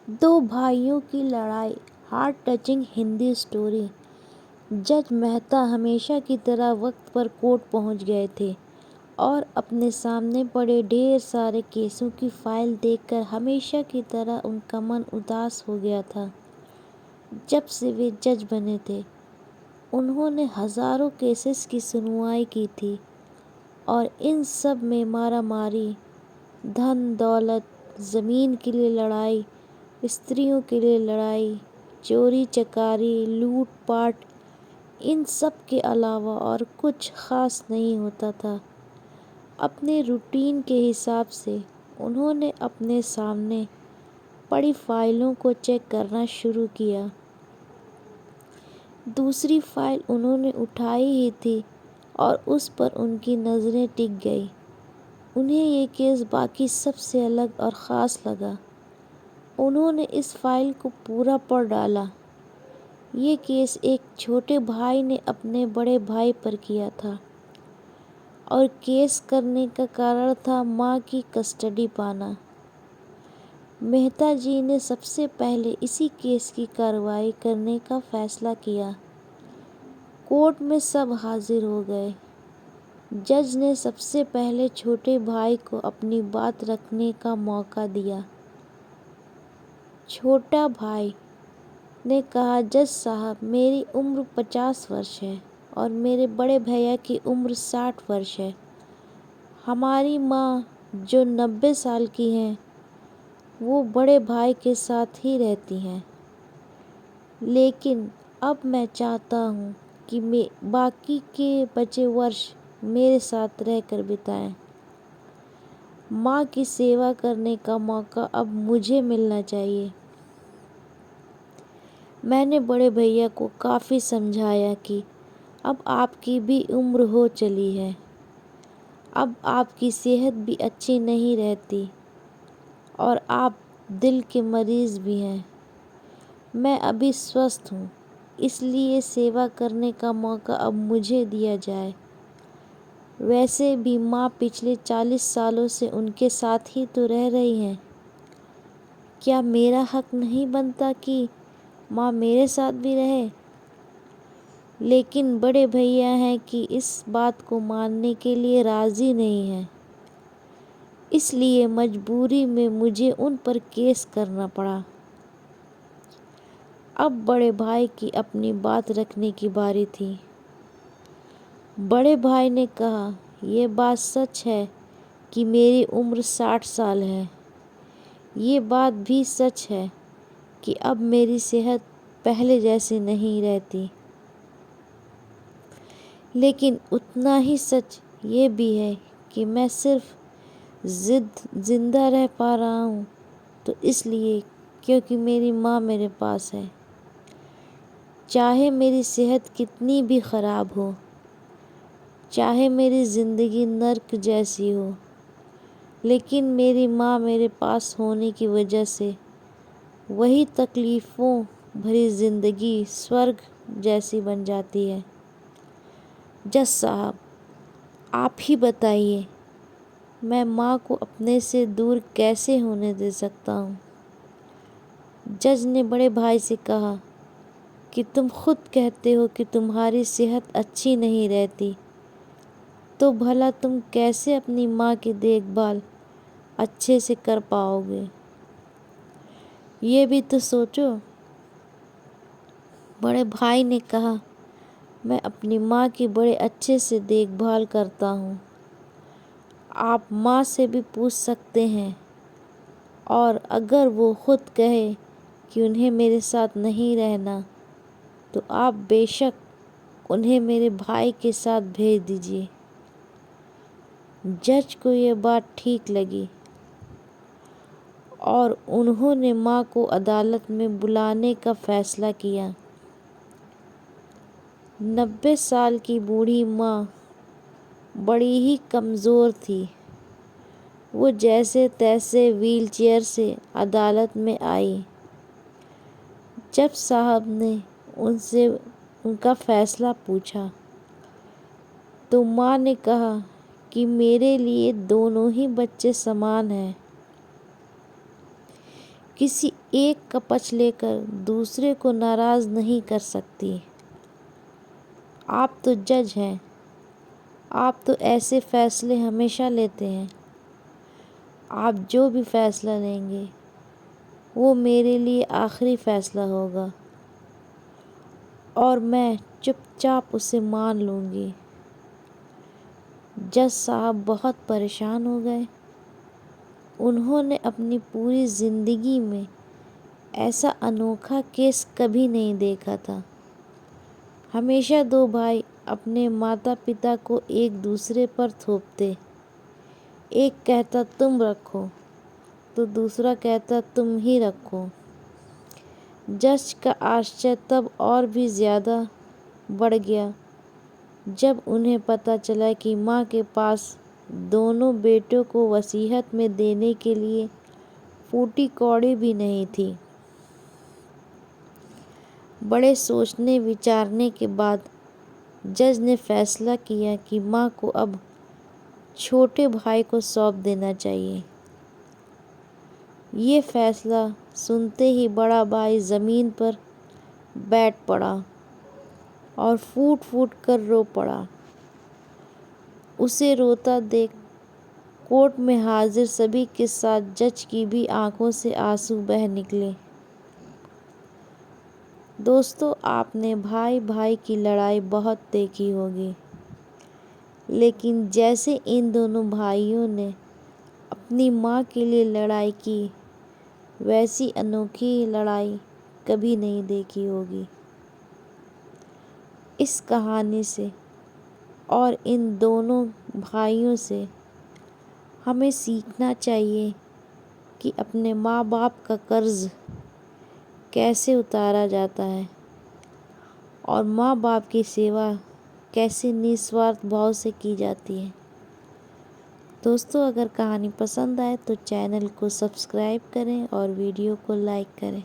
دو بھائیوں کی لڑائی، ہارٹ ٹچنگ ہندی اسٹوری۔ جج مہتا ہمیشہ کی طرح وقت پر کورٹ پہنچ گئے تھے اور اپنے سامنے پڑے ڈھیر سارے کیسوں کی فائل دیکھ کر ہمیشہ کی طرح ان کا من اداس ہو گیا تھا۔ جب سے وہ جج بنے تھے، انہوں نے ہزاروں کیسز کی سنوائی کی تھی اور ان سب میں مارا ماری، دھن دولت، زمین کے لیے لڑائی، استریوں کے لیے لڑائی، چوری چکاری، لوٹ پاٹ، ان سب کے علاوہ اور کچھ خاص نہیں ہوتا تھا۔ اپنے روٹین کے حساب سے انہوں نے اپنے سامنے پڑی فائلوں کو چیک کرنا شروع کیا۔ دوسری فائل انہوں نے اٹھائی ہی تھی اور اس پر ان کی نظریں ٹک گئیں۔ انہیں یہ کیس باقی سب سے الگ اور خاص لگا۔ انہوں نے اس فائل کو پورا پڑھ ڈالا۔ یہ کیس ایک چھوٹے بھائی نے اپنے بڑے بھائی پر کیا تھا اور کیس کرنے کا کارن تھا ماں کی کسٹڈی پانا۔ مہتا جی نے سب سے پہلے اسی کیس کی کارروائی کرنے کا فیصلہ کیا۔ کورٹ میں سب حاضر ہو گئے۔ جج نے سب سے پہلے چھوٹے بھائی کو اپنی بات رکھنے کا موقع دیا۔ چھوٹا بھائی نے کہا، جج صاحب، میری عمر 50 برس ہے اور میرے بڑے بھیا کی عمر 60 برس ہے۔ ہماری ماں جو 90 سال کی ہیں، وہ بڑے بھائی کے ساتھ ہی رہتی ہیں، لیکن اب میں چاہتا ہوں کہ باقی کے بچے برس میرے ساتھ رہ کر بتائیں۔ ماں کی سیوا کرنے کا موقع اب مجھے ملنا چاہیے۔ میں نے بڑے بھیا کو کافی سمجھایا کہ اب آپ کی بھی عمر ہو چلی ہے، اب آپ کی صحت بھی اچھی نہیں رہتی اور آپ دل کے مریض بھی ہیں۔ میں ابھی سوستھ ہوں، اس لیے سیوا کرنے کا موقع اب مجھے دیا جائے۔ ویسے بھی ماں پچھلے 40 سالوں سے ان کے ساتھ ہی تو رہ رہی ہیں۔ کیا میرا حق نہیں بنتا کہ ماں میرے ساتھ بھی رہے؟ لیکن بڑے بھیا ہیں کہ اس بات کو ماننے کے لیے راضی نہیں ہیں، اس لیے مجبوری میں مجھے ان پر کیس کرنا پڑا۔ اب بڑے بھائی کی اپنی بات رکھنے کی باری تھی۔ بڑے بھائی نے کہا، یہ بات سچ ہے کہ میری عمر 60 سال ہے۔ یہ بات بھی سچ ہے کہ اب میری صحت پہلے جیسی نہیں رہتی۔ لیکن اتنا ہی سچ یہ بھی ہے کہ میں صرف زندہ رہ پا رہا ہوں تو اس لیے کیونکہ میری ماں میرے پاس ہے۔ چاہے میری صحت کتنی بھی خراب ہو، چاہے میری زندگی نرک جیسی ہو، لیکن میری ماں میرے پاس ہونے کی وجہ سے وہی تکلیفوں بھری زندگی سورگ جیسی بن جاتی ہے۔ جج صاحب، آپ ہی بتائیے، میں ماں کو اپنے سے دور کیسے ہونے دے سکتا ہوں؟ جج نے بڑے بھائی سے کہا کہ تم خود کہتے ہو کہ تمہاری صحت اچھی نہیں رہتی، تو بھلا تم کیسے اپنی ماں کی دیکھ بھال اچھے سے کر پاؤ گے؟ یہ بھی تو سوچو۔ بڑے بھائی نے کہا، میں اپنی ماں کی بڑے اچھے سے دیکھ بھال کرتا ہوں۔ آپ ماں سے بھی پوچھ سکتے ہیں، اور اگر وہ خود کہے کہ انہیں میرے ساتھ نہیں رہنا تو آپ بے شک انہیں میرے بھائی کے ساتھ بھیج دیجیے۔ جج کو یہ بات ٹھیک لگی اور انہوں نے ماں کو عدالت میں بلانے کا فیصلہ کیا۔ 90 سال کی بوڑھی ماں بڑی ہی کمزور تھی۔ وہ جیسے تیسے وہیل چیئر سے عدالت میں آئی۔ جج صاحب نے ان سے ان کا فیصلہ پوچھا تو ماں نے کہا کہ میرے لیے دونوں ہی بچے سمان ہیں۔ کسی ایک کا پچ لے کر دوسرے کو ناراض نہیں کر سکتی۔ آپ تو جج ہیں، آپ تو ایسے فیصلے ہمیشہ لیتے ہیں۔ آپ جو بھی فیصلہ لیں گے وہ میرے لیے آخری فیصلہ ہوگا اور میں چپ چاپ اسے مان لوں گی۔ جج صاحب بہت پریشان ہو گئے۔ انہوں نے اپنی پوری زندگی میں ایسا انوکھا کیس کبھی نہیں دیکھا تھا۔ ہمیشہ دو بھائی اپنے ماتا پتا کو ایک دوسرے پر تھوپتے، ایک کہتا تم رکھو تو دوسرا کہتا تم ہی رکھو۔ جج کا آشچر تب اور بھی زیادہ بڑھ گیا جب انہیں پتہ چلا کہ ماں کے پاس دونوں بیٹوں کو وصیت میں دینے کے لیے پھوٹی کوڑی بھی نہیں تھی۔ بڑے سوچنے وچارنے کے بعد جج نے فیصلہ کیا کہ ماں کو اب چھوٹے بھائی کو سونپ دینا چاہیے۔ یہ فیصلہ سنتے ہی بڑا بھائی زمین پر بیٹھ پڑا اور پھوٹ پھوٹ کر رو پڑا۔ اسے روتا دیکھ کورٹ میں حاضر سبھی کے ساتھ جج کی بھی آنکھوں سے آنسو بہہ نکلے۔ دوستو، آپ نے بھائی بھائی کی لڑائی بہت دیکھی ہوگی، لیکن جیسے ان دونوں بھائیوں نے اپنی ماں کے لیے لڑائی کی ویسی انوکھی لڑائی کبھی نہیں دیکھی ہوگی۔ اس کہانی سے اور ان دونوں بھائیوں سے ہمیں سیکھنا چاہیے کہ اپنے ماں باپ کا قرض کیسے اتارا جاتا ہے اور ماں باپ کی سیوا کیسے نسوارتھ بھاو سے کی جاتی ہے۔ دوستو، اگر کہانی پسند آئے تو چینل کو سبسکرائب کریں اور ویڈیو کو لائک کریں۔